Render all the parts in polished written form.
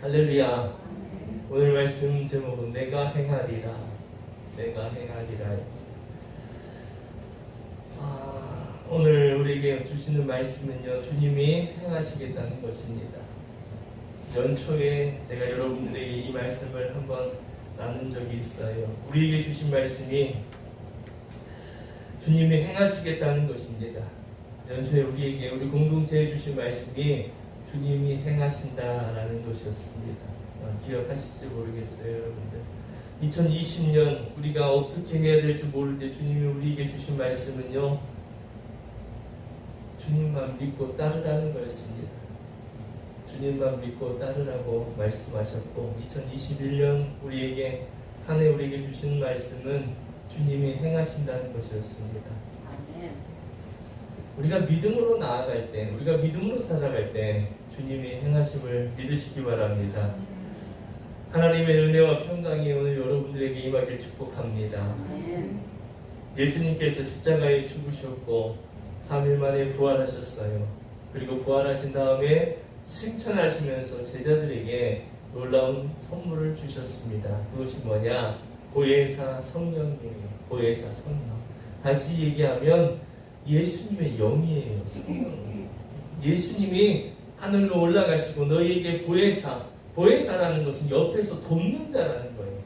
할렐루야. 오늘 말씀 제목은 내가 행하리라. 내가 행하리라. 오늘 우리에게 주시는 말씀은요, 주님이 행하시겠다는 것입니다. 연초에 제가 여러분들에게 이 말씀을 한번 나눈 적이 있어요. 우리에게 주신 말씀이 주님이 행하시겠다는 것입니다. 연초에 우리에게, 우리 공동체에 주신 말씀이 주님이 행하신다라는 것이었습니다. 기억하실지 모르겠어요, 여러분들. 2020년 우리가 어떻게 해야 될지 모를 때 주님이 우리에게 주신 말씀은요, 주님만 믿고 따르라는 거였습니다. 주님만 믿고 따르라고 말씀하셨고, 2021년 우리에게, 한 해 우리에게 주신 말씀은 주님이 행하신다는 것이었습니다. 아멘. 우리가 믿음으로 나아갈 때, 우리가 믿음으로 살아갈 때 주님이 행하심을 믿으시기 바랍니다. 하나님의 은혜와 평강이 오늘 여러분들에게 임하길 축복합니다. 예수님께서 십자가에 죽으셨고 3일 만에 부활하셨어요. 그리고 부활하신 다음에 승천하시면서 제자들에게 놀라운 선물을 주셨습니다. 그것이 뭐냐? 보혜사 성령이에요. 보혜사 성령. 다시 얘기하면 예수님의 영이에요. 성령. 예수님이 하늘로 올라가시고 너희에게 보혜사라는 것은 옆에서 돕는 자라는 거예요.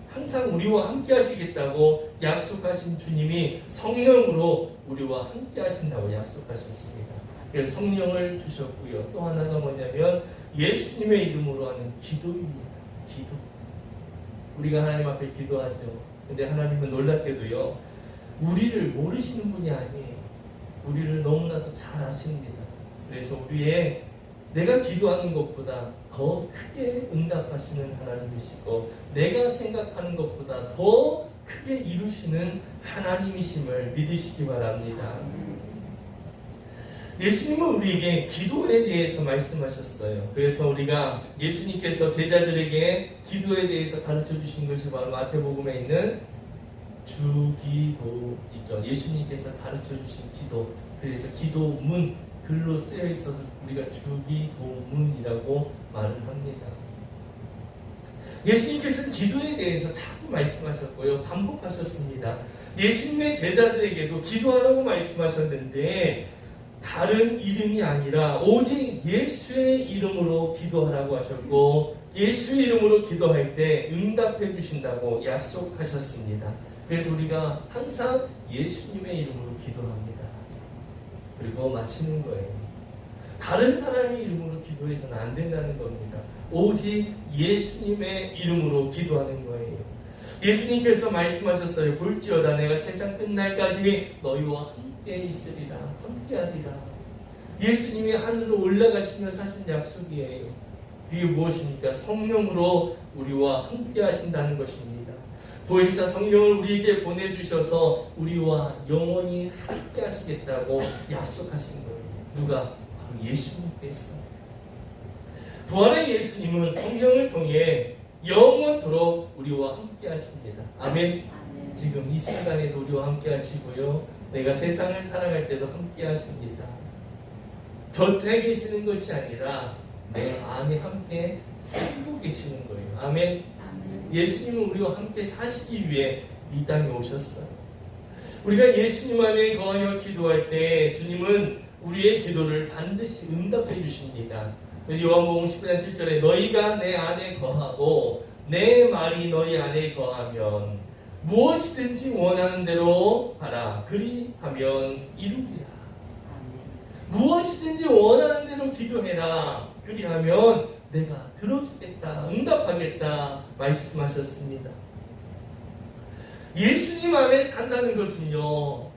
항상 우리와 함께 하시겠다고 약속하신 주님이 성령으로 우리와 함께 하신다고 약속하셨습니다. 그래서 성령을 주셨고요. 또 하나가 뭐냐면 예수님의 이름으로 하는 기도입니다. 기도. 우리가 하나님 앞에 기도하죠. 근데 하나님은 놀랍게도요, 우리를 모르시는 분이 아니에요. 우리를 너무나도 잘 아십니다. 그래서 우리의 내가 기도하는 것보다 더 크게 응답하시는 하나님이시고, 내가 생각하는 것보다 더 크게 이루시는 하나님이심을 믿으시기 바랍니다. 예수님은 우리에게 기도에 대해서 말씀하셨어요. 그래서 우리가 예수님께서 제자들에게 기도에 대해서 가르쳐 주신 것이 바로 마태복음에 있는 주기도 있죠. 예수님께서 가르쳐 주신 기도. 그래서 기도문, 글로 쓰여 있어서 우리가 주기도문이라고 말을 합니다. 예수님께서는 기도에 대해서 자꾸 말씀하셨고요, 반복하셨습니다. 예수님의 제자들에게도 기도하라고 말씀하셨는데 다른 이름이 아니라 오직 예수의 이름으로 기도하라고 하셨고, 예수의 이름으로 기도할 때 응답해 주신다고 약속하셨습니다. 그래서 우리가 항상 예수님의 이름으로 기도합니다. 그리고 마치는 거예요. 다른 사람의 이름으로 기도해서는 안 된다는 겁니다. 오직 예수님의 이름으로 기도하는 거예요. 예수님께서 말씀하셨어요. 볼지어다 내가 세상 끝날까지 너희와 함께 있으리라. 함께하리라. 예수님이 하늘로 올라가시면서 하신 약속이에요. 그게 무엇입니까? 성령으로 우리와 함께 하신다는 것입니다. 보혜사 성령을 우리에게 보내주셔서 우리와 영원히 함께 하시겠다고 약속하신 거예요. 누가? 바로 예수님께서. 부활의 예수님은 성령을 통해 영원토록 우리와 함께 하십니다. 아멘. 지금 이 순간에도 우리와 함께 하시고요, 내가 세상을 살아갈 때도 함께 하십니다. 곁에 계시는 것이 아니라 내 안에 함께 살고 계시는 거예요. 아멘. 예수님은 우리와 함께 사시기 위해 이 땅에 오셨어요. 우리가 예수님 안에 거하여 기도할 때 주님은 우리의 기도를 반드시 응답해 주십니다. 요한복음 19장 7절에 너희가 내 안에 거하고 내 말이 너희 안에 거하면 무엇이든지 원하는 대로 하라. 그리하면 이루리라. 무엇이든지 원하는 대로 기도해라. 그리하면 내가 들어주겠다, 응답하겠다 말씀하셨습니다. 예수님 안에 산다는 것은요,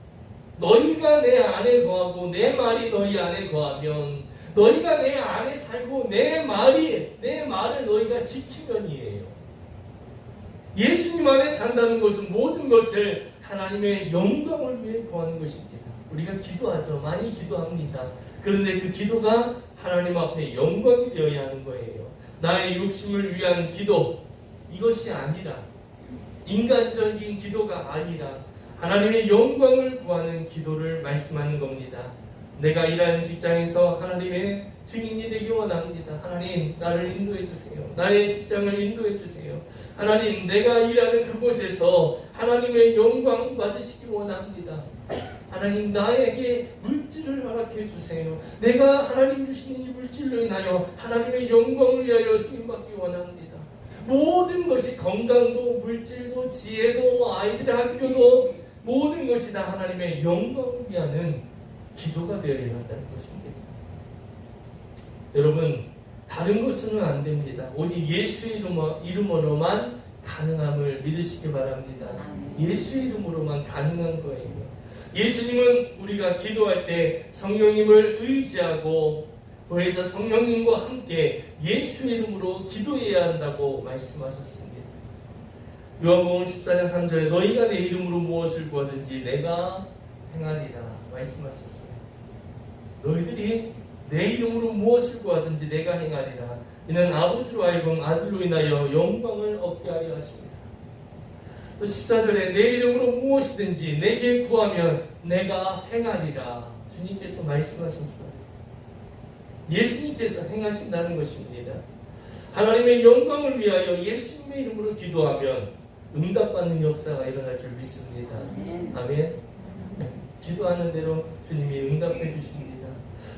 너희가 내 안에 거하고 내 말이 너희 안에 거하면, 너희가 내 안에 살고 내 말을 너희가 지키면이에요. 예수님 안에 산다는 것은 모든 것을 하나님의 영광을 위해 구하는 것입니다. 우리가 기도하죠. 많이 기도합니다. 그런데 그 기도가 하나님 앞에 영광이 되어야 하는 거예요. 나의 욕심을 위한 기도, 이것이 아니라, 인간적인 기도가 아니라 하나님의 영광을 구하는 기도를 말씀하는 겁니다. 내가 일하는 직장에서 하나님의 증인이 되기 원합니다. 하나님, 나를 인도해 주세요. 나의 직장을 인도해 주세요. 하나님, 내가 일하는 그곳에서 하나님의 영광 받으시기 원합니다. 하나님, 나에게 물질을 허락해 주세요. 내가 하나님 주신 이 물질로 인하여 하나님의 영광을 위하여 쓰임받기 원합니다. 모든 것이, 건강도 물질도 지혜도 아이들의 학교도 모든 것이 다 하나님의 영광을 위하는 기도가 되어야 한다는 것입니다. 여러분, 다른 것으로는 안 됩니다. 오직 예수의 이름으로만 가능함을 믿으시기 바랍니다. 예수의 이름으로만 가능한 거예요. 예수님은 우리가 기도할 때 성령님을 의지하고 그래서 성령님과 함께 예수의 이름으로 기도해야 한다고 말씀하셨습니다. 요한복음 14장 3절에 너희가 내 이름으로 무엇을 구하든지 내가 행하리라 말씀하셨어요. 너희들이 내 이름으로 무엇을 구하든지 내가 행하리라. 이는 아버지로 하여금 아들로 인하여 영광을 얻게 하려 하십니다. 또 14절에 내 이름으로 무엇이든지 내게 구하면 내가 행하리라. 주님께서 말씀하셨어요. 예수님께서 행하신다는 것입니다. 하나님의 영광을 위하여 예수님의 이름으로 기도하면 응답받는 역사가 일어날 줄 믿습니다. 아멘. 기도하는 대로 주님이 응답해 주십니다.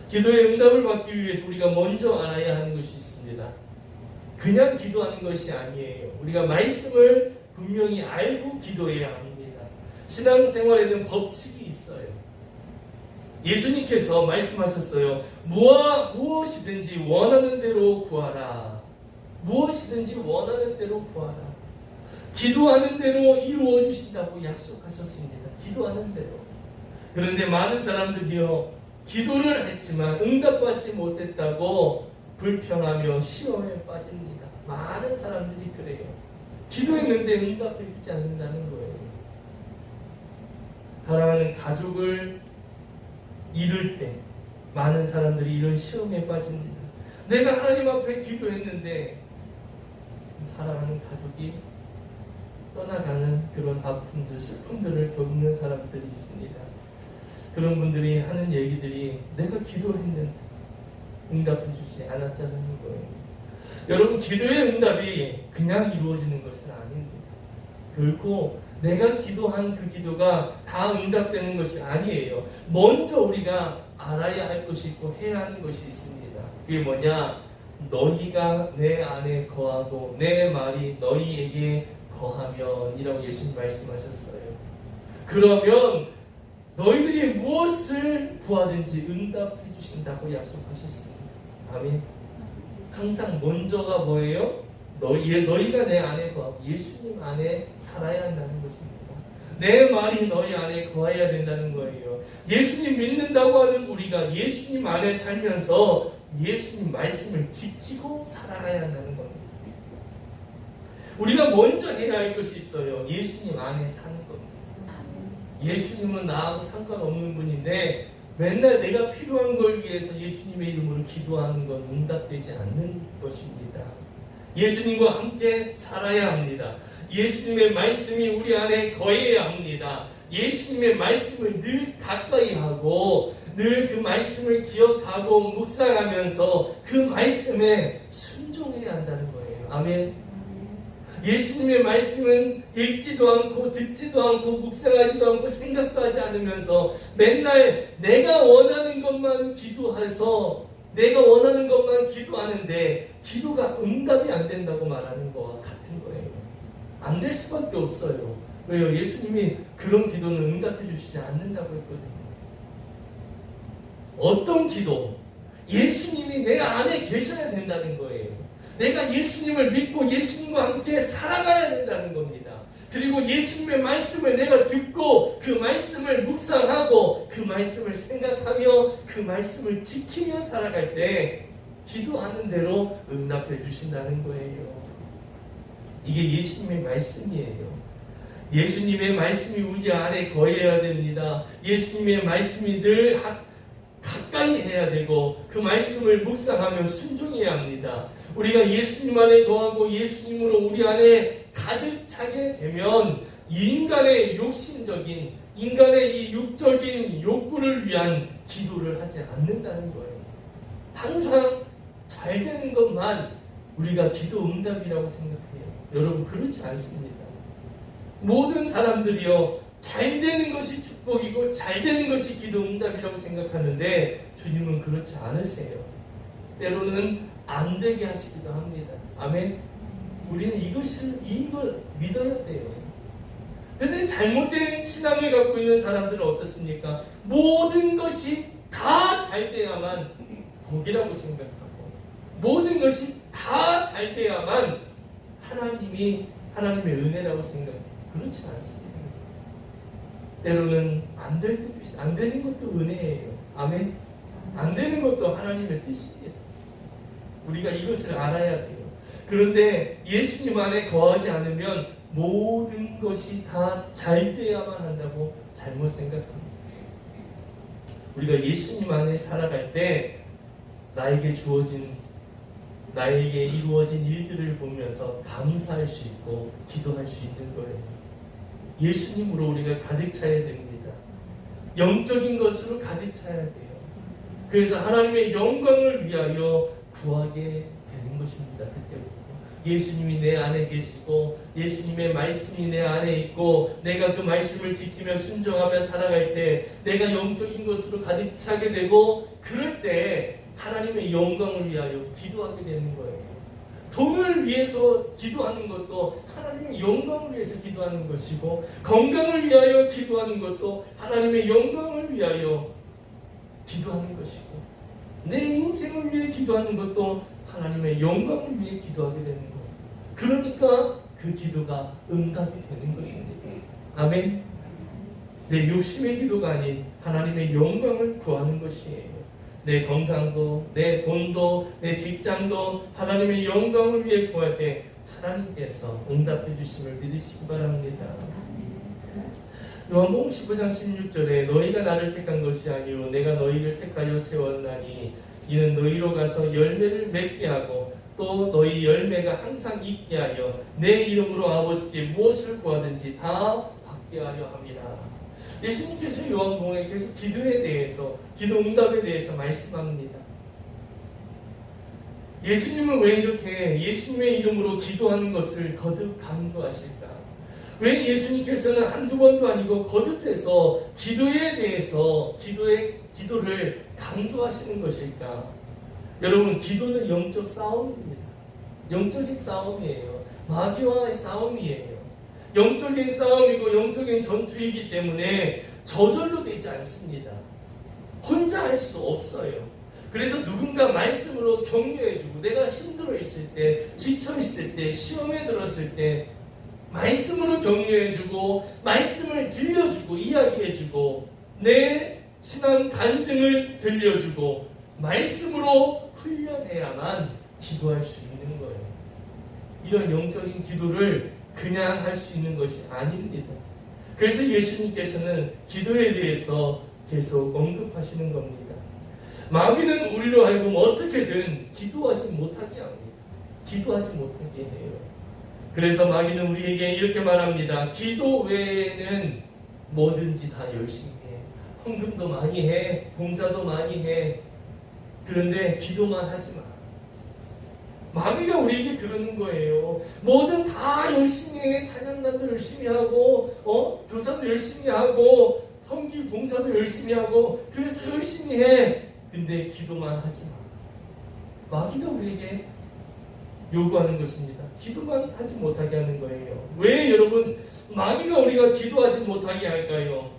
기도의 응답을 받기 위해서 우리가 먼저 알아야 하는 것이 있습니다. 그냥 기도하는 것이 아니에요. 우리가 말씀을 분명히 알고 기도해야 합니다. 신앙생활에는 법칙이 있어요. 예수님께서 말씀하셨어요. 무엇이든지 원하는 대로 구하라. 무엇이든지 원하는 대로 구하라. 기도하는 대로 이루어 주신다고 약속하셨습니다. 기도하는 대로. 그런데 많은 사람들이요, 기도를 했지만 응답받지 못했다고 불평하며 시험에 빠집니다. 많은 사람들이 그래요. 기도했는데 응답해 주지 않는다는 거예요. 사랑하는 가족을 이룰 때 많은 사람들이 이런 시험에 빠집니다. 내가 하나님 앞에 기도했는데 사랑하는 가족이 떠나가는 그런 아픔들, 슬픔들을 겪는 사람들이 있습니다. 그런 분들이 하는 얘기들이 내가 기도했는데 응답해 주지 않았다는 거예요. 여러분, 기도의 응답이 그냥 이루어지는 것은 아닙니다. 결코 내가 기도한 그 기도가 다 응답되는 것이 아니에요. 먼저 우리가 알아야 할 것이 있고 해야 하는 것이 있습니다. 그게 뭐냐? 너희가 내 안에 거하고 내 말이 너희에게 거하면 이라고 예수님 말씀하셨어요. 그러면 너희들이 무엇을 구하든지 응답해 주신다고 약속하셨습니다. 아멘. 항상 먼저가 뭐예요? 너희가 내 안에 거하고 예수님 안에 살아야 한다는 것입니다. 내 말이 너희 안에 거해야 된다는 거예요. 예수님 믿는다고 하는 우리가 예수님 안에 살면서 예수님 말씀을 지키고 살아가야 한다는 겁니다. 우리가 먼저 해야 할 것이 있어요. 예수님 안에 사는 겁니다. 예수님은 나하고 상관없는 분인데 맨날 내가 필요한 걸 위해서 예수님의 이름으로 기도하는 건 응답되지 않는 것입니다. 예수님과 함께 살아야 합니다. 예수님의 말씀이 우리 안에 거해야 합니다. 예수님의 말씀을 늘 가까이 하고 늘 그 말씀을 기억하고 묵상하면서 그 말씀에 순종해야 한다는 거예요. 아멘. 예수님의 말씀은 읽지도 않고 듣지도 않고 묵상하지도 않고 생각도 하지 않으면서 맨날 내가 원하는 것만 기도해서 내가 원하는 것만 기도하는데 기도가 응답이 안 된다고 말하는 거와 같은 거예요. 안 될 수밖에 없어요. 왜요? 예수님이 그런 기도는 응답해 주시지 않는다고 했거든요. 어떤 기도? 예수님이 내 안에 계셔야 된다는 거예요. 내가 예수님을 믿고 예수님과 함께 살아가야 된다는 겁니다. 그리고 예수님의 말씀을 내가 듣고 그 말씀을 묵상하고 그 말씀을 생각하며 그 말씀을 지키며 살아갈 때 기도하는 대로 응답해 주신다는 거예요. 이게 예수님의 말씀이에요. 예수님의 말씀이 우리 안에 거해야 됩니다. 예수님의 말씀이 늘 가까이 해야 되고 그 말씀을 묵상하며 순종해야 합니다. 우리가 예수님 안에 거하고 예수님으로 우리 안에 가득 차게 되면 인간의 욕심적인 인간의 이 육적인 욕구를 위한 기도를 하지 않는다는 거예요. 항상 잘 되는 것만 우리가 기도 응답이라고 생각해요. 여러분, 그렇지 않습니다. 모든 사람들이요, 잘 되는 것이 축복이고 잘 되는 것이 기도 응답이라고 생각하는데 주님은 그렇지 않으세요. 때로는 안 되게 하시기도 합니다. 아멘. 우리는 이걸 믿어야 돼요. 그런데 잘못된 신앙을 갖고 있는 사람들은 어떻습니까? 모든 것이 다 잘 돼야만 복이라고 생각하고, 모든 것이 다 잘 돼야만 하나님의 은혜라고 생각해요. 그렇지 않습니다. 때로는 안 될 때도 있어요. 안 되는 것도 은혜예요. 아멘. 안 되는 것도 하나님의 뜻입니다. 우리가 이것을 알아야 돼요. 그런데 예수님 안에 거하지 않으면 모든 것이 다 잘 돼야만 한다고 잘못 생각합니다. 우리가 예수님 안에 살아갈 때 나에게 이루어진 일들을 보면서 감사할 수 있고 기도할 수 있는 거예요. 예수님으로 우리가 가득 차야 됩니다. 영적인 것으로 가득 차야 돼요. 그래서 하나님의 영광을 위하여 구하게 되는 것입니다. 그때부터 예수님이 내 안에 계시고 예수님의 말씀이 내 안에 있고 내가 그 말씀을 지키며 순종하며 살아갈 때 내가 영적인 것으로 가득 차게 되고, 그럴 때 하나님의 영광을 위하여 기도하게 되는 거예요. 돈을 위해서 기도하는 것도 하나님의 영광을 위해서 기도하는 것이고, 건강을 위하여 기도하는 것도 하나님의 영광을 위하여 기도하는 것이고, 내 인생을 위해 기도하는 것도 하나님의 영광을 위해 기도하게 되는 거예요. 그러니까 그 기도가 응답이 되는 것입니다. 아멘. 내 욕심의 기도가 아닌 하나님의 영광을 구하는 것이에요. 내 건강도, 내 돈도, 내 직장도 하나님의 영광을 위해 구할 때 하나님께서 응답해 주심을 믿으시기 바랍니다. 요한복음 15장 16절에 너희가 나를 택한 것이 아니요 내가 너희를 택하여 세웠나니 이는 너희로 가서 열매를 맺게 하고 또 너희 열매가 항상 있게 하여 내 이름으로 아버지께 무엇을 구하든지 다 받게 하려 함이라. 예수님께서 요한복음에 계속 기도에 대해서, 기도 응답에 대해서 말씀합니다. 예수님은 왜 이렇게 예수님의 이름으로 기도하는 것을 거듭 강조하실까? 왜 예수님께서는 한두 번도 아니고 거듭해서 기도에 대해서 기도를 강조하시는 것일까? 여러분, 기도는 영적 싸움입니다. 영적인 싸움이에요. 마귀와의 싸움이에요. 영적인 싸움이고 영적인 전투이기 때문에 저절로 되지 않습니다. 혼자 할 수 없어요. 그래서 누군가 말씀으로 격려해주고, 내가 힘들어 있을 때, 지쳐 있을 때, 시험에 들었을 때 말씀으로 격려해주고, 말씀을 들려주고, 이야기해주고, 내 신앙 간증을 들려주고, 말씀으로 훈련해야만 기도할 수 있는 거예요. 이런 영적인 기도를 그냥 할 수 있는 것이 아닙니다. 그래서 예수님께서는 기도에 대해서 계속 언급하시는 겁니다. 마귀는 우리로 하여금 어떻게든 기도하지 못하게 합니다. 기도하지 못하게 해요. 그래서 마귀는 우리에게 이렇게 말합니다. 기도 외에는 뭐든지 다 열심히 해. 헌금도 많이 해. 봉사도 많이 해. 그런데 기도만 하지 마. 마귀가 우리에게 그러는 거예요. 뭐든 다 열심히 해. 찬양단도 열심히 하고, 교사도 열심히 하고, 성기 봉사도 열심히 하고, 그래서 열심히 해. 근데 기도만 하지 마. 마귀가 우리에게 요구하는 것입니다. 기도만 하지 못하게 하는 거예요. 왜 여러분 마귀가 우리가 기도하지 못하게 할까요?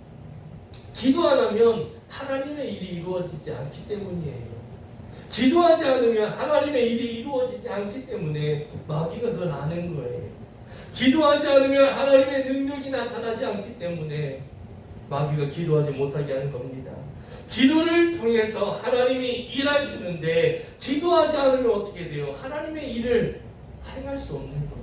기도 안 하면 하나님의 일이 이루어지지 않기 때문이에요. 기도하지 않으면 하나님의 일이 이루어지지 않기 때문에 마귀가 그걸 아는 거예요. 기도하지 않으면 하나님의 능력이 나타나지 않기 때문에 마귀가 기도하지 못하게 하는 겁니다. 기도를 통해서 하나님이 일하시는데 기도하지 않으면 어떻게 돼요? 하나님의 일을 행할 수 없는 거예요.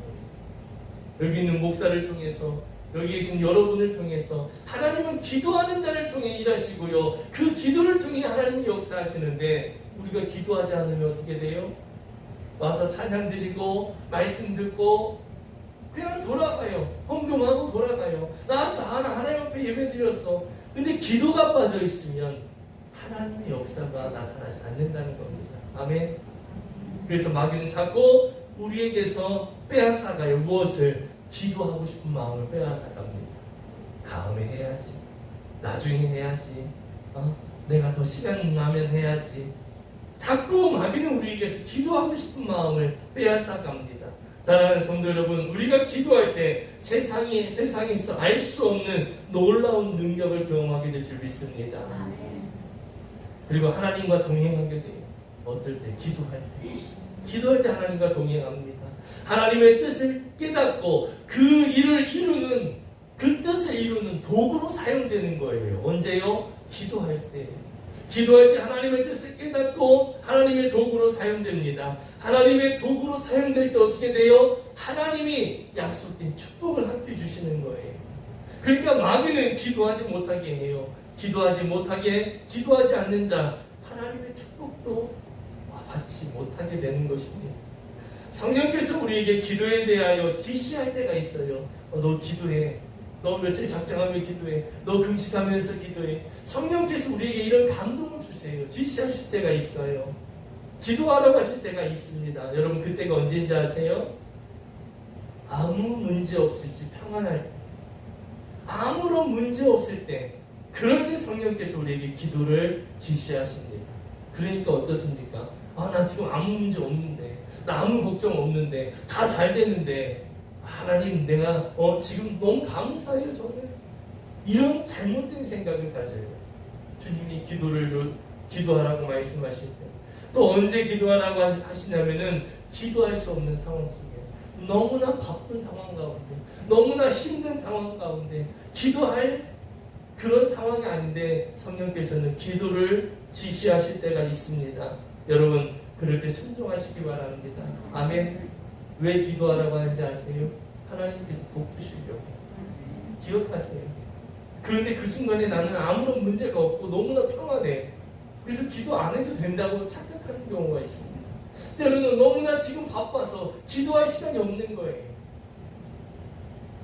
여기 있는 목사를 통해서, 여기 계신 여러분을 통해서 하나님은 기도하는 자를 통해 일하시고요. 그 기도를 통해 하나님이 역사하시는데 우리가 기도하지 않으면 어떻게 돼요? 와서 찬양 드리고 말씀 듣고 그냥 돌아가요. 헌금하고 돌아가요. 나 하나님 앞에 예배 드렸어. 근데 기도가 빠져 있으면 하나님의 역사가 나타나지 않는다는 겁니다. 아멘. 그래서 마귀는 자꾸 우리에게서 빼앗아가요. 무엇을? 기도하고 싶은 마음을 빼앗아갑니다. 다음에 해야지, 나중에 해야지, 내가 더 시간 나면 해야지. 자꾸 마귀는 우리에게서 기도하고 싶은 마음을 빼앗아갑니다. 사랑하는 성도 여러분, 우리가 기도할 때 세상에서 알 수 없는 놀라운 능력을 경험하게 될 줄 믿습니다. 그리고 하나님과 동행하게 돼요. 어떨 때? 기도할 때 하나님과 동행합니다. 하나님의 뜻을 깨닫고 그 뜻을 이루는 도구로 사용되는 거예요. 언제요? 기도할 때. 기도할 때 하나님의 뜻을 깨닫고 하나님의 도구로 사용됩니다. 하나님의 도구로 사용될 때 어떻게 돼요? 하나님이 약속된 축복을 함께 주시는 거예요. 그러니까 마귀는 기도하지 못하게 해요. 기도하지 않는 자 하나님의 축복도 받지 못하게 되는 것입니다. 성령께서 우리에게 기도에 대하여 지시할 때가 있어요. 너 기도해. 너 며칠 작정하며 기도해. 너 금식하면서 기도해. 성령께서 우리에게 이런 감동을 주세요. 지시하실 때가 있어요. 기도하라고 하실 때가 있습니다. 여러분 그때가 언제인지 아세요? 아무 문제 없을 때, 평안할 때, 아무런 문제 없을 때, 그럴 때 성령께서 우리에게 기도를 지시하십니다. 그러니까 어떻습니까? 나 지금 아무 문제 없는데, 나 아무 걱정 없는데, 다 잘 되는데, 하나님 내가 지금 너무 감사해요. 저는 이런 잘못된 생각을 가져요. 주님이 기도하라고 말씀하실 때, 또 언제 기도하라고 하시냐면은 기도할 수 없는 상황 속에, 너무나 바쁜 상황 가운데, 너무나 힘든 상황 가운데 기도할 그런 상황이 아닌데 성령께서는 기도를 지시하실 때가 있습니다. 여러분 그럴 때 순종하시기 바랍니다. 아멘. 왜 기도하라고 하는지 아세요? 하나님께서 복 주시려고. 기억하세요. 그런데 그 순간에 나는 아무런 문제가 없고 너무나 평안해. 그래서 기도 안 해도 된다고 착각하는 경우가 있습니다. 때로는 너무나 지금 바빠서 기도할 시간이 없는 거예요.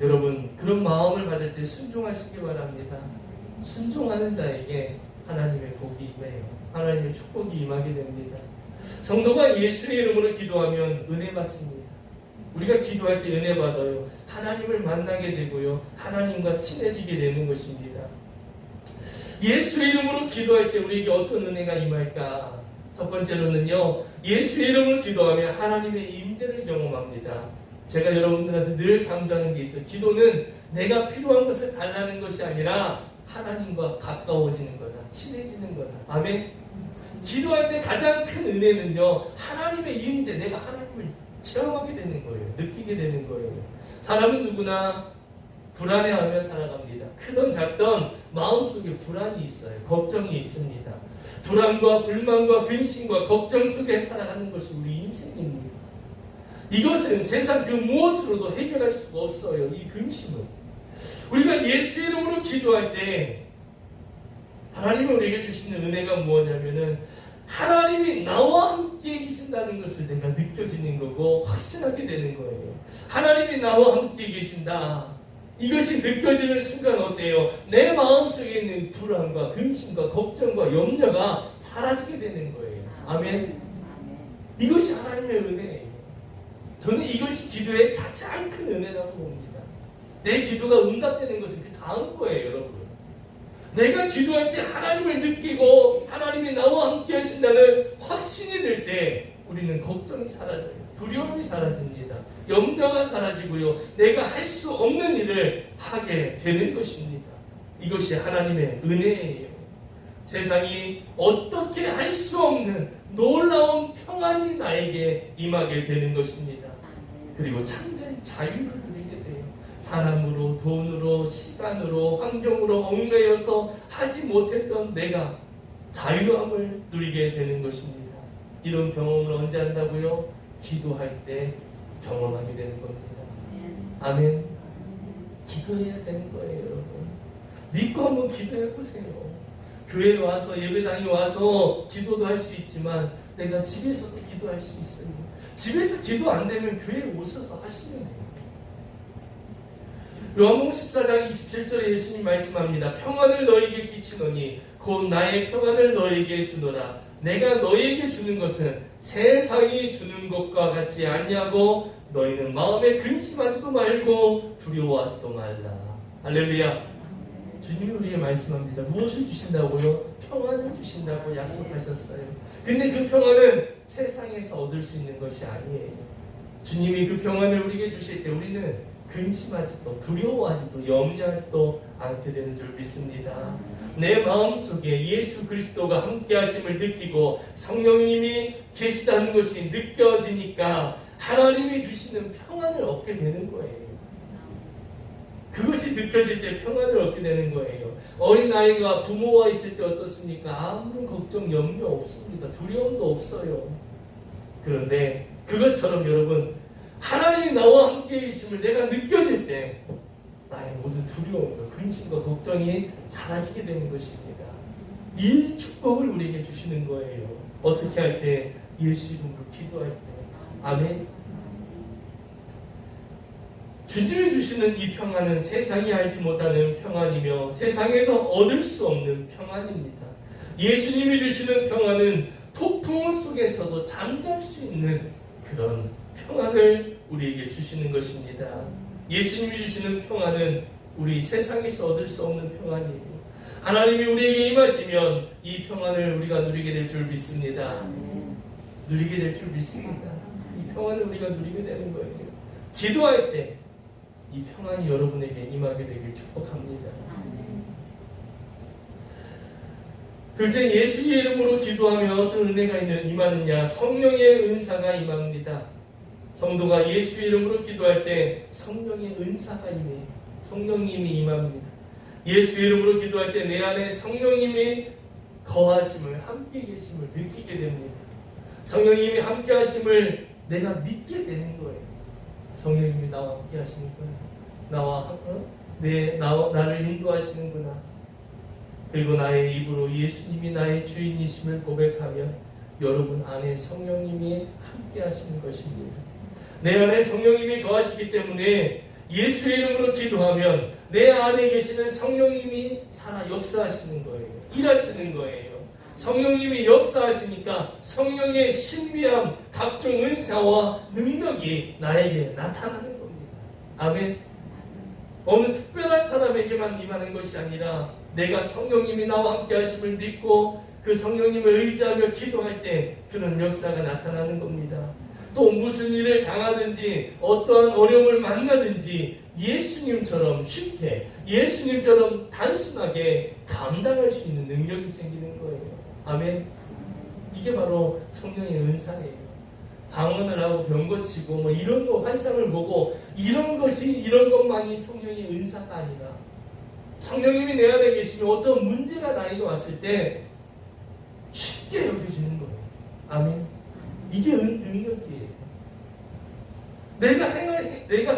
여러분 그런 마음을 받을 때 순종하시기 바랍니다. 순종하는 자에게 하나님의 복이 임해요. 하나님의 축복이 임하게 됩니다. 성도가 예수의 이름으로 기도하면 은혜 받습니다. 우리가 기도할 때 은혜 받아요. 하나님을 만나게 되고요. 하나님과 친해지게 되는 것입니다. 예수의 이름으로 기도할 때 우리에게 어떤 은혜가 임할까? 첫 번째로는요. 예수의 이름으로 기도하면 하나님의 임재를 경험합니다. 제가 여러분들한테 늘 강조하는 게 있죠. 기도는 내가 필요한 것을 달라는 것이 아니라 하나님과 가까워지는 거다. 친해지는 거다. 아멘. 기도할 때 가장 큰 은혜는요. 하나님의 임재, 내가 하나님을 체험하게 되는 거예요. 느끼게 되는 거예요. 사람은 누구나 불안해하며 살아갑니다. 크던 작던 마음속에 불안이 있어요. 걱정이 있습니다. 불안과 불만과 근심과 걱정 속에 살아가는 것이 우리 인생입니다. 이것은 세상 그 무엇으로도 해결할 수가 없어요. 이 근심은. 우리가 예수 이름으로 기도할 때 하나님이 우리에게 주시는 은혜가 무엇이냐면은 하나님이 나와 함께 계신다는 것을 내가 느껴지는 거고 확신하게 되는 거예요. 하나님이 나와 함께 계신다. 이것이 느껴지는 순간 어때요? 내 마음속에 있는 불안과 근심과 걱정과 염려가 사라지게 되는 거예요. 아멘. 이것이 하나님의 은혜예요. 저는 이것이 기도의 가장 큰 은혜라고 봅니다. 내 기도가 응답되는 것은 그 다음 거예요, 여러분. 내가 기도할 때 하나님을 느끼고 하나님이 나와 함께 하신다는 확신이 들 때 우리는 걱정이 사라져요. 두려움이 사라집니다. 염려가 사라지고요. 내가 할 수 없는 일을 하게 되는 것입니다. 이것이 하나님의 은혜예요. 세상이 어떻게 할 수 없는 놀라운 평안이 나에게 임하게 되는 것입니다. 그리고 참된 자유를 누리게 돼요. 사람으로, 돈으로, 시간으로, 환경으로 얽매여서 하지 못했던 내가 자유함을 누리게 되는 것입니다. 이런 경험을 언제 한다고요? 기도할 때 경험하게 되는 겁니다. 아멘. 기도해야 되는 거예요, 여러분. 믿고 한번 기도해 보세요. 교회에 와서, 예배당에 와서 기도도 할 수 있지만 내가 집에서도 기도할 수 있어요. 집에서 기도 안 되면 교회에 오셔서 하시면 돼요. 요한복음 14장 27절에 예수님 말씀합니다. 평안을 너에게 끼치노니 곧 나의 평안을 너에게 주노라. 내가 너희에게 주는 것은 세상이 주는 것과 같지 아니하고 너희는 마음에 근심하지도 말고 두려워하지도 말라. 할렐루야. 주님이 우리에게 말씀합니다. 무엇을 주신다고요? 평안을 주신다고 약속하셨어요. 근데 그 평안은 세상에서 얻을 수 있는 것이 아니에요. 주님이 그 평안을 우리에게 주실 때 우리는 근심하지도 두려워하지도 염려하지도 않게 되는 줄 믿습니다. 내 마음속에 예수 그리스도가 함께 하심을 느끼고 성령님이 계시다는 것이 느껴지니까 하나님이 주시는 평안을 얻게 되는 거예요. 그것이 느껴질 때 평안을 얻게 되는 거예요. 어린아이가 부모와 있을 때 어떻습니까? 아무런 걱정, 염려 없습니다. 두려움도 없어요. 그런데 그것처럼 여러분, 하나님이 나와 함께 계심을 내가 느껴질 때 나의 모든 두려움과 근심과 걱정이 사라지게 되는 것입니다. 이 축복을 우리에게 주시는 거예요. 어떻게 할 때? 예수 이름으로 기도할 때. 아멘. 주님이 주시는 이 평안은 세상이 알지 못하는 평안이며 세상에서 얻을 수 없는 평안입니다. 예수님이 주시는 평안은 폭풍 속에서도 잠잘 수 있는 그런 평안을 우리에게 주시는 것입니다. 예수님이 주시는 평안은 우리 세상에서 얻을 수 없는 평안이에요. 하나님이 우리에게 임하시면 이 평안을 우리가 누리게 될 줄 믿습니다. 누리게 될 줄 믿습니다. 이 평안을 우리가 누리게 되는 거예요. 기도할 때 이 평안이 여러분에게 임하게 되길 축복합니다. 둘째, 예수의 이름으로 기도하면 어떤 은혜가 임하느냐? 성령의 은사가 임합니다. 성도가 예수의 이름으로 기도할 때 성령의 은사가 임해요. 성령님이 임합니다. 예수의 이름으로 기도할 때 내 안에 성령님이 거하심을, 함께 계심을 느끼게 됩니다. 성령님이 함께 하심을 내가 믿게 되는 거예요. 성령님이 나와 함께 하시는구나. 나를 인도하시는구나. 그리고 나의 입으로 예수님이 나의 주인이심을 고백하면 여러분 안에 성령님이 함께 하시는 것입니다. 내 안에 성령님이 거하시기 때문에 예수의 이름으로 기도하면 내 안에 계시는 성령님이 살아 역사하시는 거예요. 일하시는 거예요. 성령님이 역사하시니까 성령의 신비함, 각종 은사와 능력이 나에게 나타나는 겁니다. 아멘. 어느 특별한 사람에게만 임하는 것이 아니라 내가 성령님이 나와 함께 하심을 믿고 그 성령님을 의지하며 기도할 때 그런 역사가 나타나는 겁니다. 또 무슨 일을 당하든지 어떠한 어려움을 만나든지 예수님처럼 쉽게, 예수님처럼 단순하게 감당할 수 있는 능력이 생기는 거예요. 아멘. 이게 바로 성령의 은사예요. 방언을 하고 병 고치고 이런 거 환상을 보고 이런 것만이 성령의 은사가 아니라 성령님이 내 안에 계시면 어떤 문제가 나에게 왔을 때 쉽게 여겨지는 거예요. 아멘. 이게 능력이에요. 내가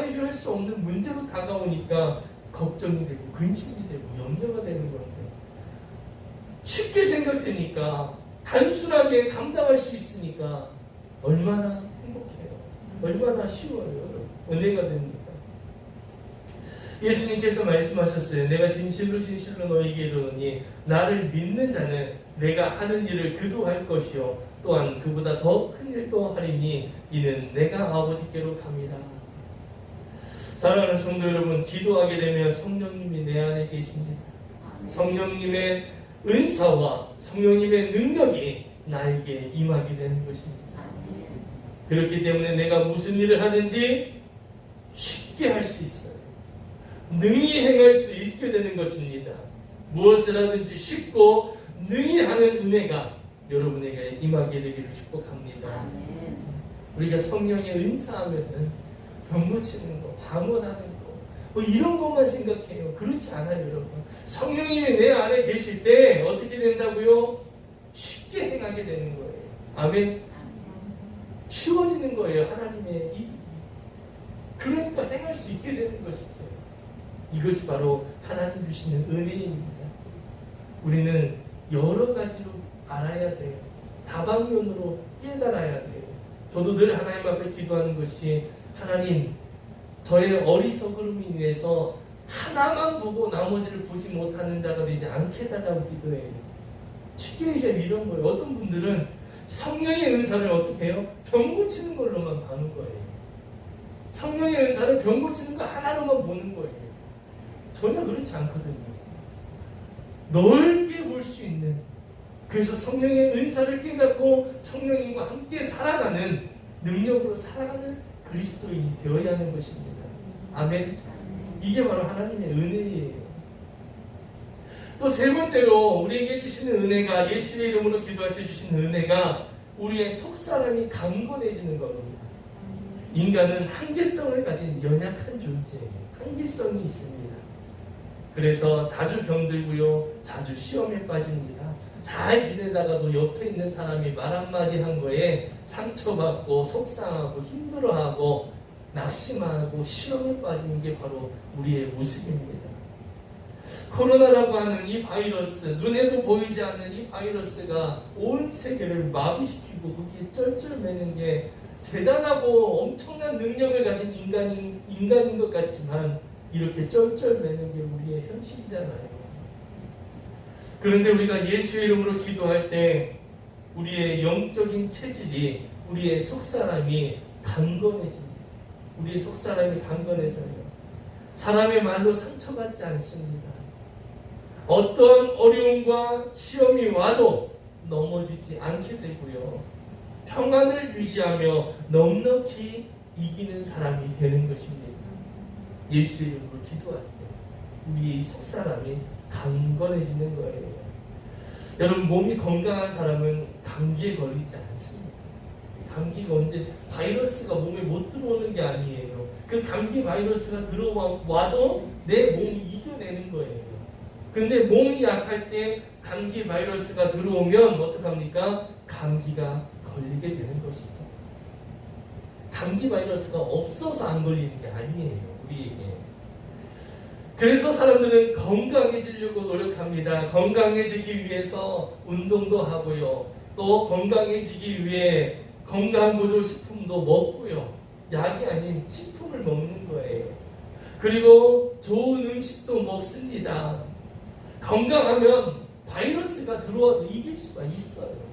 해결할 수 없는 문제로 다가오니까 걱정이 되고 근심이 되고 염려가 되는 건데 쉽게 생각되니까 단순하게 감당할 수 있으니까 얼마나 행복해요. 얼마나 쉬워요. 은혜가 됩니다. 예수님께서 말씀하셨어요. 내가 진실로 너희에게 이르노니 나를 믿는 자는 내가 하는 일을 그도 할 것이요 또한 그보다 더 큰 일도 하리니 이는 내가 아버지께로 감이라. 사랑하는 성도 여러분, 기도하게 되면 성령님이 내 안에 계십니다. 성령님의 은사와 성령님의 능력이 나에게 임하게 되는 것입니다. 그렇기 때문에 내가 무슨 일을 하든지 쉽게 할 수 있어요. 능히 행할 수 있게 되는 것입니다. 무엇을 하든지 쉽고 능히 하는 은혜가 여러분에게 임하게 되기를 축복합니다. 우리가 성령의 은사하면은 병 고치는 거, 방언하는 거, 이런 것만 생각해요. 그렇지 않아요, 여러분. 성령님이 내 안에 계실 때 어떻게 된다고요? 쉽게 행하게 되는 거예요. 아멘. 쉬워지는 거예요, 하나님의 입이. 그러니까 행할 수 있게 되는 것이죠. 이것이 바로 하나님 주시는 은혜입니다. 우리는 여러 가지로 알아야 돼요. 다방면으로 깨달아야 돼요. 저도 늘 하나님 앞에 기도하는 것이 하나님, 저의 어리석음으로 인해서 하나만 보고 나머지를 보지 못하는 자가 되지 않게 해달라고 기도해요. 쉽게 얘기하면 이런 거예요. 어떤 분들은 성령의 은사를 어떻게 해요? 병 고치는 걸로만 봐는 거예요. 성령의 은사를 병 고치는 거 하나로만 보는 거예요. 전혀 그렇지 않거든요. 넓게 볼 수 있는, 그래서 성령의 은사를 깨닫고 성령님과 함께 살아가는, 능력으로 살아가는 그리스도인이 되어야 하는 것입니다. 아멘. 이게 바로 하나님의 은혜예요. 또 세 번째로 우리에게 주시는 은혜가, 예수의 이름으로 기도할 때 주시는 은혜가 우리의 속사람이 강건해지는 겁니다. 인간은 한계성을 가진 연약한 존재예요. 한계성이 있습니다. 그래서 자주 병들고요, 자주 시험에 빠집니다. 잘 지내다가도 옆에 있는 사람이 말 한마디 한 거에 상처받고 속상하고 힘들어하고 낙심하고 시험에 빠지는 게 바로 우리의 모습입니다. 코로나라고 하는 이 바이러스, 눈에도 보이지 않는 이 바이러스가 온 세계를 마비시키고 거기에 쩔쩔매는 게 대단하고 엄청난 능력을 가진 인간인 것 같지만 이렇게 쩔쩔매는 게 우리의 현실이잖아요. 그런데 우리가 예수의 이름으로 기도할 때 우리의 영적인 체질이, 우리의 속사람이 강건해집니다. 우리의 속사람이 강건해져요. 사람의 말로 상처받지 않습니다. 어떤 어려움과 시험이 와도 넘어지지 않게 되고요. 평안을 유지하며 넉넉히 이기는 사람이 되는 것입니다. 예수의 이름으로 기도할 때 우리의 속사람이 강건해지는 거예요. 여러분, 몸이 건강한 사람은 감기에 걸리지 않습니다. 감기가 언제, 바이러스가 몸에 못 들어오는 게 아니에요. 그 감기 바이러스가 들어와도 내 몸이 이겨내는 거예요. 근데 몸이 약할 때 감기 바이러스가 들어오면 어떡합니까? 감기가 걸리게 되는 것이죠. 감기 바이러스가 없어서 안 걸리는 게 아니에요, 우리에게. 그래서 사람들은 건강해지려고 노력합니다. 건강해지기 위해서 운동도 하고요. 또 건강해지기 위해 건강보조식품도 먹고요. 약이 아닌 식품을 먹는 거예요. 그리고 좋은 음식도 먹습니다. 건강하면 바이러스가 들어와도 이길 수가 있어요.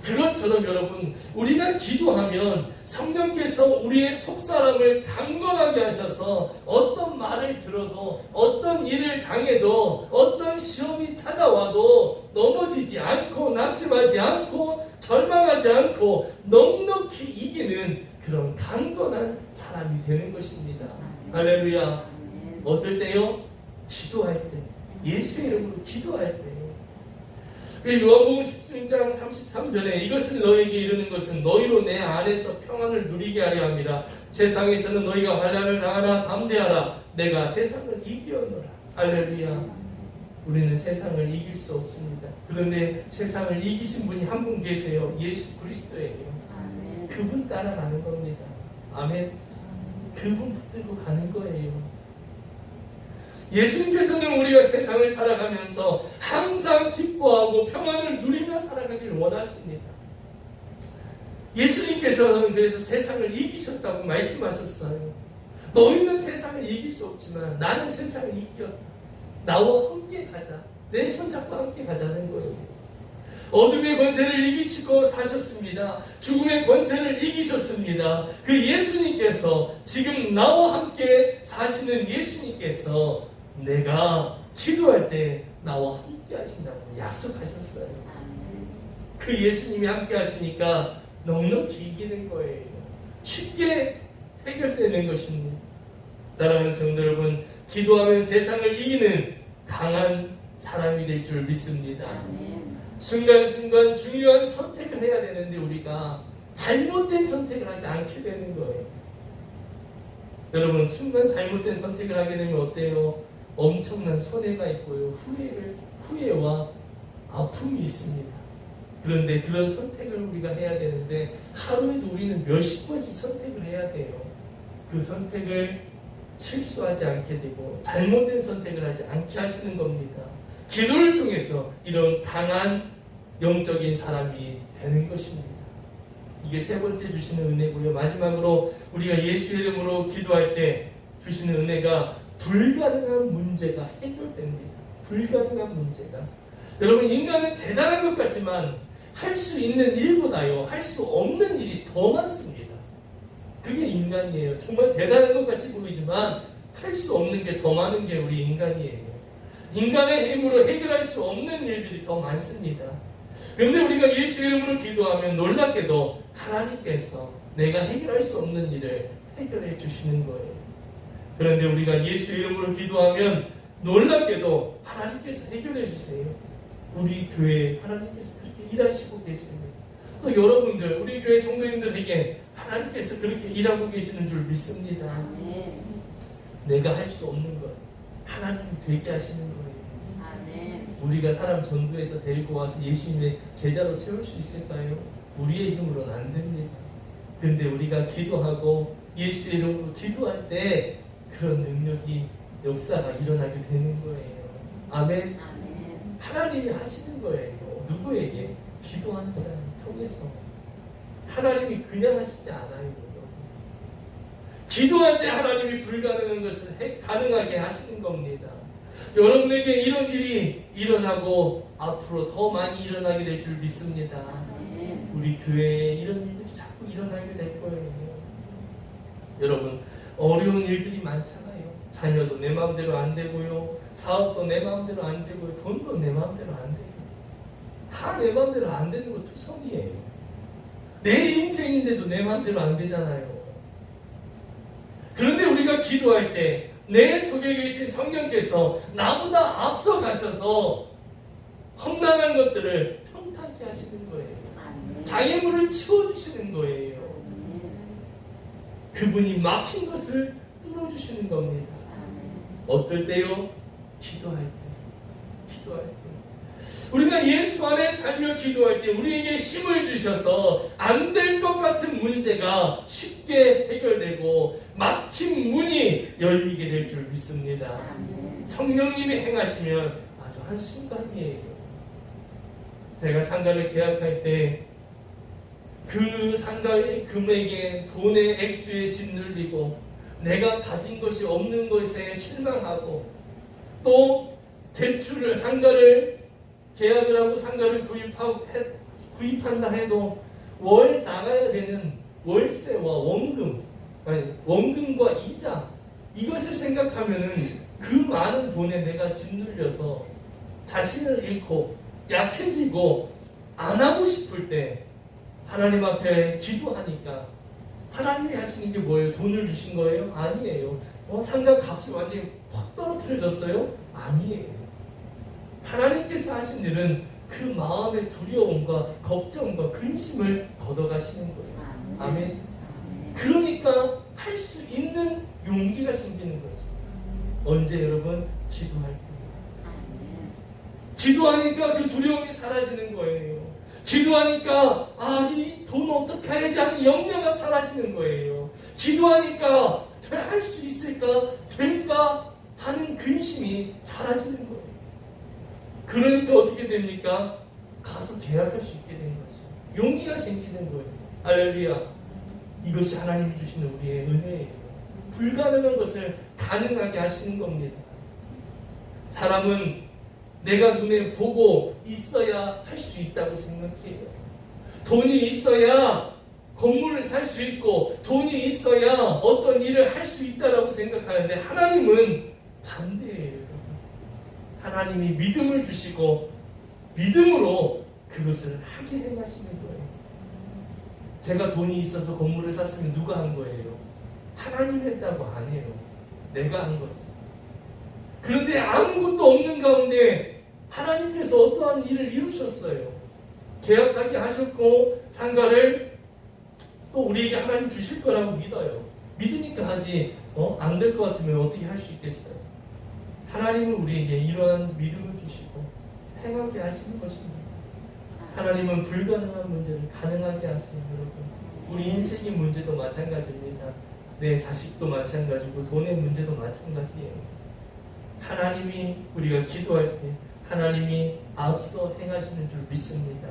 그것처럼 여러분, 우리가 기도하면 성령께서 우리의 속사람을 강건하게 하셔서 어떤 말을 들어도, 어떤 일을 당해도, 어떤 시험이 찾아와도 넘어지지 않고 낙심하지 않고 절망하지 않고 넉넉히 이기는 그런 강건한 사람이 되는 것입니다. 할렐루야. 어떨 때요? 기도할 때, 예수의 이름으로 기도할 때. 요한복음 17장 33절에 이것을 너에게 이르는 것은 너희로 내 안에서 평안을 누리게 하려 함이라. 세상에서는 너희가 환난을 당하나 담대하라. 내가 세상을 이기었노라. 할렐루야. 우리는 세상을 이길 수 없습니다. 그런데 세상을 이기신 분이 한 분 계세요. 예수 그리스도예요. 그분 따라가는 겁니다. 아멘. 그분 붙들고 가는 거예요. 예수님께서는 우리가 세상을 살아가면서 항상 기뻐하고 평안을 누리며 살아가기를 원하십니다. 예수님께서는 그래서 세상을 이기셨다고 말씀하셨어요. 너희는 세상을 이길 수 없지만 나는 세상을 이겼다. 나와 함께 가자. 내 손잡고 함께 가자는 거예요. 어둠의 권세를 이기시고 사셨습니다. 죽음의 권세를 이기셨습니다. 그 예수님께서, 지금 나와 함께 사시는 예수님께서 내가 기도할 때 나와 함께 하신다고 약속하셨어요. 그 예수님이 함께 하시니까 넉넉히 이기는 거예요. 쉽게 해결되는 것입니다. 사랑하는 성도 여러분, 기도하면 세상을 이기는 강한 사람이 될 줄 믿습니다. 순간순간 중요한 선택을 해야 되는데 우리가 잘못된 선택을 하지 않게 되는 거예요. 여러분, 순간 잘못된 선택을 하게 되면 어때요? 엄청난 손해가 있고요. 후회와 아픔이 있습니다. 그런데 그런 선택을 우리가 해야 되는데 하루에도 우리는 몇십 번씩 선택을 해야 돼요. 그 선택을 실수하지 않게 되고 잘못된 선택을 하지 않게 하시는 겁니다. 기도를 통해서 이런 강한 영적인 사람이 되는 것입니다. 이게 세 번째 주시는 은혜고요. 마지막으로 우리가 예수의 이름으로 기도할 때 주시는 은혜가 불가능한 문제가 해결됩니다. 불가능한 문제가. 여러분, 인간은 대단한 것 같지만 할 수 있는 일보다요, 할 수 없는 일이 더 많습니다. 그게 인간이에요. 정말 대단한 것 같이 보이지만 할 수 없는 게 더 많은 게 우리 인간이에요. 인간의 힘으로 해결할 수 없는 일들이 더 많습니다. 그런데 우리가 예수 이름으로 기도하면 놀랍게도 하나님께서 내가 해결할 수 없는 일을 해결해 주시는 거예요. 그런데 우리가 예수 이름으로 기도하면 놀랍게도 하나님께서 해결해 주세요. 우리 교회에 하나님께서 그렇게 일하시고 계십니다. 또 여러분들, 우리 교회 성도님들에게 하나님께서 그렇게 일하고 계시는 줄 믿습니다. 내가 할 수 없는 것 하나님이 되게 하시는 거예요. 우리가 사람 전도해서 데리고 와서 예수님의 제자로 세울 수 있을까요? 우리의 힘으로는 안 됩니다. 그런데 우리가 기도하고 예수 이름으로 기도할 때 그런 능력이, 역사가 일어나게 되는 거예요. 아멘. 하나님이 하시는 거예요. 누구에게? 기도하는 자를 통해서. 하나님이 그냥 하시지 않아요. 기도할 때 하나님이 불가능한 것을 가능하게 하시는 겁니다. 여러분에게 이런 일이 일어나고 앞으로 더 많이 일어나게 될 줄 믿습니다. 우리 교회에 이런 일들이 자꾸 일어나게 될 거예요. 여러분, 어려운 일들이 많잖아요. 자녀도 내 마음대로 안 되고요, 사업도 내 마음대로 안 되고요, 돈도 내 마음대로 안 되고, 다 내 마음대로 안 되는 거 투성이에요. 내 인생인데도 내 마음대로 안 되잖아요. 그런데 우리가 기도할 때 내 속에 계신 성령께서 나보다 앞서 가셔서 험난한 것들을 평탄케 하시는 거예요. 장애물을 치워주시는 거예요. 그분이 막힌 것을 뚫어주시는 겁니다. 어떨 때요? 기도할 때. 기도할 때. 우리가 예수 안에 살며 기도할 때 우리에게 힘을 주셔서 안 될 것 같은 문제가 쉽게 해결되고 막힌 문이 열리게 될 줄 믿습니다. 성령님이 행하시면 아주 한순간이에요. 제가 상가를 계약할 때 그 상가의 금액에, 돈의 액수에 짓눌리고 내가 가진 것이 없는 것에 실망하고, 또 대출을, 상가를 계약을 하고 상가를 구입한다 해도 월 나가야 되는 월세와 원금, 원금과 이자, 이것을 생각하면은 그 많은 돈에 내가 짓눌려서 자신을 잃고 약해지고 안 하고 싶을 때 하나님 앞에 기도하니까 하나님이 하시는 게 뭐예요? 돈을 주신 거예요? 아니에요. 상가 값이 완전히 확 떨어뜨려졌어요? 아니에요. 하나님께서 하신 일은 그 마음의 두려움과 걱정과 근심을 걷어가시는 거예요. 아멘. 그러니까 할 수 있는 용기가 생기는 거죠. 언제 여러분? 기도할 때. 기도하니까 그 두려움이 사라지는 거예요. 기도하니까 이 돈 어떻게 해야지 하는 염려가 사라지는 거예요. 기도하니까 할 수 있을까? 될까? 하는 근심이 사라지는 거예요. 그러니까 어떻게 됩니까? 가서 계약할 수 있게 된 거죠. 용기가 생기는 거예요. 할렐루야. 이것이 하나님이 주시는 우리의 은혜예요. 불가능한 것을 가능하게 하시는 겁니다. 사람은 내가 눈에 보고 있어야 할 수 있다고 생각해요. 돈이 있어야 건물을 살 수 있고, 돈이 있어야 어떤 일을 할 수 있다라고 생각하는데, 하나님은 반대예요. 하나님이 믿음을 주시고 믿음으로 그것을 하게 행하시는 거예요. 제가 돈이 있어서 건물을 샀으면 누가 한 거예요? 하나님 했다고 안 해요. 내가 한 거지. 그런데 아무것도 없는 가운데 하나님께서 어떠한 일을 이루셨어요. 계약하게 하셨고 상가를 또 우리에게 하나님 주실 거라고 믿어요. 믿으니까 하지, 안 될 것 같으면 어떻게 할 수 있겠어요? 하나님은 우리에게 이러한 믿음을 주시고 행하게 하시는 것입니다. 하나님은 불가능한 문제를 가능하게 하세요. 여러분, 우리 인생의 문제도 마찬가지입니다. 내 자식도 마찬가지고 돈의 문제도 마찬가지예요. 하나님이, 우리가 기도할 때 하나님이 앞서 행하시는 줄 믿습니다.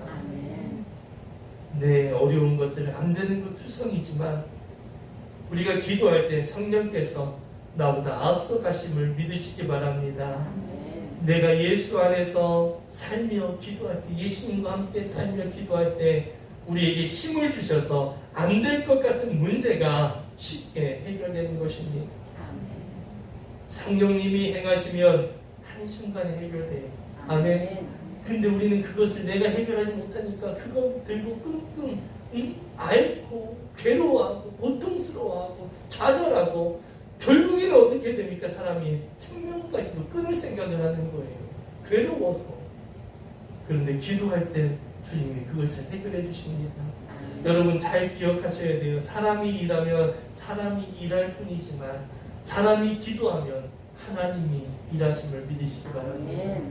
네, 어려운 것들은 안 되는 것 투성이지만 우리가 기도할 때 성령께서 나보다 앞서 가심을 믿으시기 바랍니다. 내가 예수 안에서 살며 기도할 때, 예수님과 함께 살며 기도할 때 우리에게 힘을 주셔서 안 될 것 같은 문제가 쉽게 해결되는 것입니다. 성령님이 행하시면 한순간에 해결돼요. 아멘. 근데 우리는 그것을 내가 해결하지 못하니까 그거 들고 끙끙 앓고 괴로워하고 고통스러워하고 좌절하고 결국에는 어떻게 됩니까? 사람이 생명까지도 끊을 생각을 하는 거예요. 괴로워서. 그런데 기도할 때 주님이 그것을 해결해 주십니다. 여러분 잘 기억하셔야 돼요. 사람이 일하면 사람이 일할 뿐이지만 사람이 기도하면 하나님이 일하심을 믿으시기 바랍니다.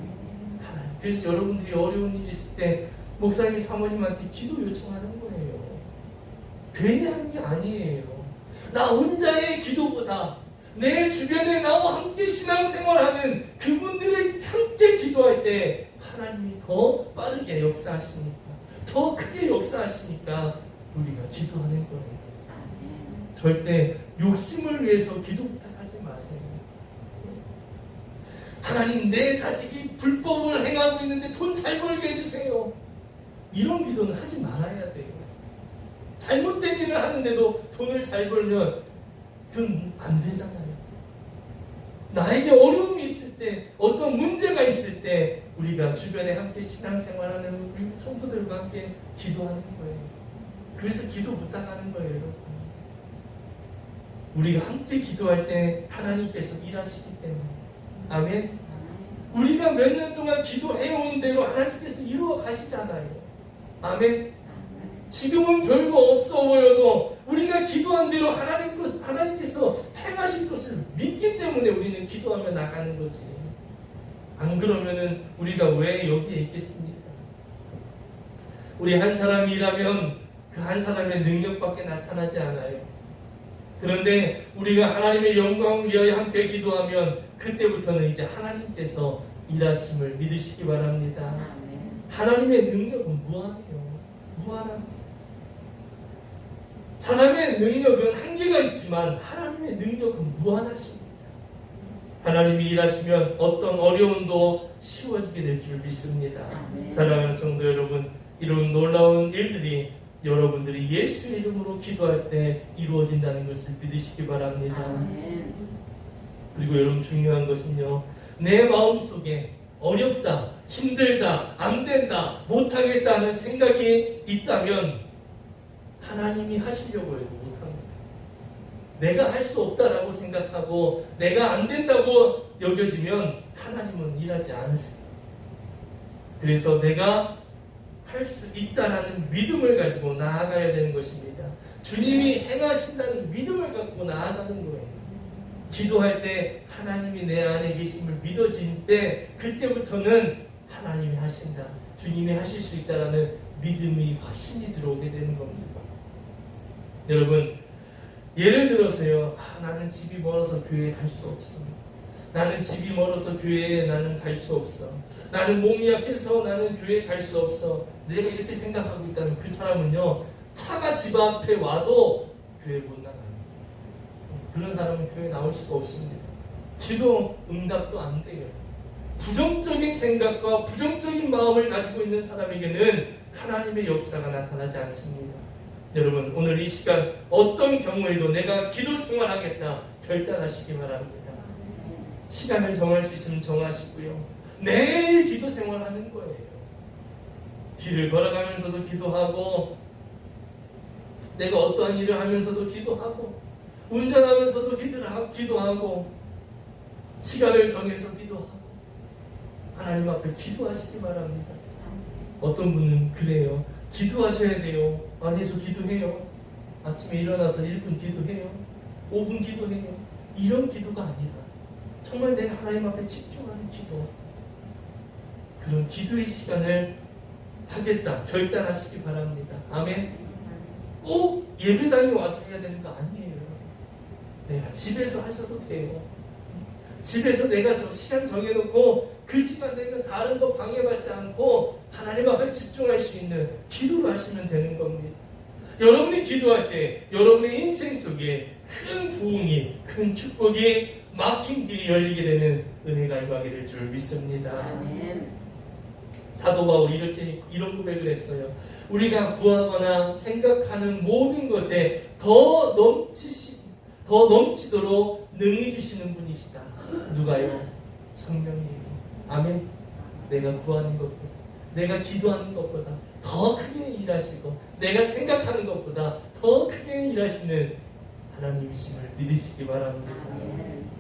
그래서 여러분들이 어려운 일이 있을 때 목사님 사모님한테 기도 요청하는 거예요. 괜히 하는 게 아니에요. 나 혼자의 기도보다 내 주변에 나와 함께 신앙생활하는 그분들을 함께 기도할 때 하나님이 더 빠르게 역사하시니까, 더 크게 역사하시니까 우리가 기도하는 거예요. 절대 욕심을 위해서 기도 부탁하지 마세요. 하나님, 내 자식이 불법을 행하고 있는데 돈 잘 벌게 해주세요. 이런 기도는 하지 말아야 돼요. 잘못된 일을 하는데도 돈을 잘 벌면 그건 안 되잖아요. 나에게 어려움이 있을 때, 어떤 문제가 있을 때 우리가 주변에 함께 신앙생활하는 우리 성도들과 함께 기도하는 거예요. 그래서 기도 부탁하는 거예요, 여러분. 우리가 함께 기도할 때 하나님께서 일하시기 때문에. 아멘. 우리가 몇 년 동안 기도해온 대로 하나님께서 이루어 가시잖아요. 아멘. 지금은 별거 없어 보여도 우리가 기도한 대로 하나님께서 행하실 것을 믿기 때문에 우리는 기도하며 나가는 거지. 안 그러면은 우리가 왜 여기에 있겠습니까? 우리 한 사람이 일하면 그 한 사람의 능력밖에 나타나지 않아요. 그런데 우리가 하나님의 영광을 위하여 함께 기도하면 그때부터는 이제 하나님께서 일하심을 믿으시기 바랍니다. 하나님의 능력은 무한해요. 무한합니다. 사람의 능력은 한계가 있지만 하나님의 능력은 무한하십니다. 하나님이 일하시면 어떤 어려움도 쉬워지게 될 줄 믿습니다. 사랑하는 성도 여러분, 이런 놀라운 일들이 여러분들이 예수의 이름으로 기도할 때 이루어진다는 것을 믿으시기 바랍니다. 그리고 여러분 중요한 것은요, 내 마음속에 어렵다, 힘들다, 안 된다, 못하겠다 하는 생각이 있다면 하나님이 하시려고 해도 못합니다. 내가 할 수 없다라고 생각하고 내가 안 된다고 여겨지면 하나님은 일하지 않으세요. 그래서 내가 할 수 있다라는 믿음을 가지고 나아가야 되는 것입니다. 주님이 행하신다는 믿음을 갖고 나아가는 거예요. 기도할 때 하나님이 내 안에 계심을 믿어질 때 그때부터는 하나님이 하신다, 주님이 하실 수 있다라는 믿음이 확신이 들어오게 되는 겁니다. 여러분, 예를 들어서요, 나는 집이 멀어서 교회에 갈 수 없어. 나는 집이 멀어서 교회에 나는 갈 수 없어. 나는 몸이 약해서 나는 교회에 갈 수 없어. 내가 이렇게 생각하고 있다면 그 사람은요, 차가 집 앞에 와도 교회 못 나가요. 그런 사람은 교회에 나올 수가 없습니다. 기도 응답도 안 돼요. 부정적인 생각과 부정적인 마음을 가지고 있는 사람에게는 하나님의 역사가 나타나지 않습니다. 여러분, 오늘 이 시간 어떤 경우에도 내가 기도 생활하겠다 결단하시기 바랍니다. 시간을 정할 수 있으면 정하시고요. 매일 기도 생활하는 거예요. 길을 걸어가면서도 기도하고, 내가 어떠한 일을 하면서도 기도하고, 운전하면서도 기도하고, 시간을 정해서 기도하고, 하나님 앞에 기도하시기 바랍니다. 어떤 분은 그래요. 기도하셔야 돼요. 아니, 저 기도해요. 아침에 일어나서 1분 기도해요. 5분 기도해요. 이런 기도가 아니라 정말 내가 하나님 앞에 집중하는 기도, 그런 기도의 시간을 하겠다 결단하시기 바랍니다. 아멘. 꼭 예배당에 와서 해야 되는 거 아니에요. 내가 집에서 하셔도 돼요. 집에서 내가 저 시간 정해놓고 그 시간 되면 다른 거 방해받지 않고 하나님 앞에 집중할 수 있는 기도를 하시면 되는 겁니다. 여러분이 기도할 때 여러분의 인생 속에 큰 부흥이, 큰 축복이 막힌 길이 열리게 되는 은혜가 임하게 될 줄 믿습니다. 아멘. 사도 바울이 이런 고백을 했어요. 우리가 구하거나 생각하는 모든 것에 더 넘치도록 능히 주시는 분이시다. 누가요? 성령님. 아멘. 내가 구하는 것보다, 내가 기도하는 것보다 더 크게 일하시고, 내가 생각하는 것보다 더 크게 일하시는 하나님이심을 믿으시기 바랍니다. 아멘.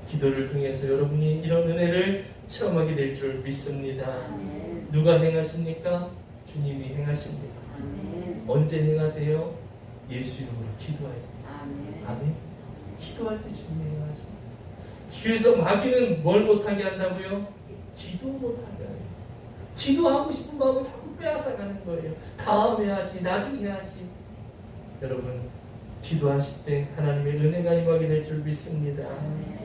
기도를 통해서 여러분이 이런 은혜를 체험하게 될 줄 믿습니다. 아멘. 누가 행하십니까? 주님이 행하십니다. 아멘. 언제 행하세요? 예수 이름으로 기도할 때. 아멘. 아멘. 기도할 때 주님이 행하십니다. 그래서 마귀는 뭘 못하게 한다고요? 기도 못하게 해요. 기도하고 싶은 마음을 자꾸 빼앗아가는 거예요. 다음에 하지, 나중에 해야지. 여러분, 기도하실 때 하나님의 은혜가 임하게 될 줄 믿습니다. 아멘.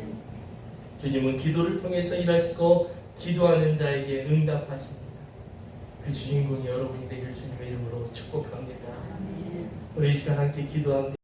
주님은 기도를 통해서 일하시고 기도하는 자에게 응답하십니다. 그 주인공이 여러분이 되길 주님의 이름으로 축복합니다. 아멘. 우리 이 시간 함께 기도합니다.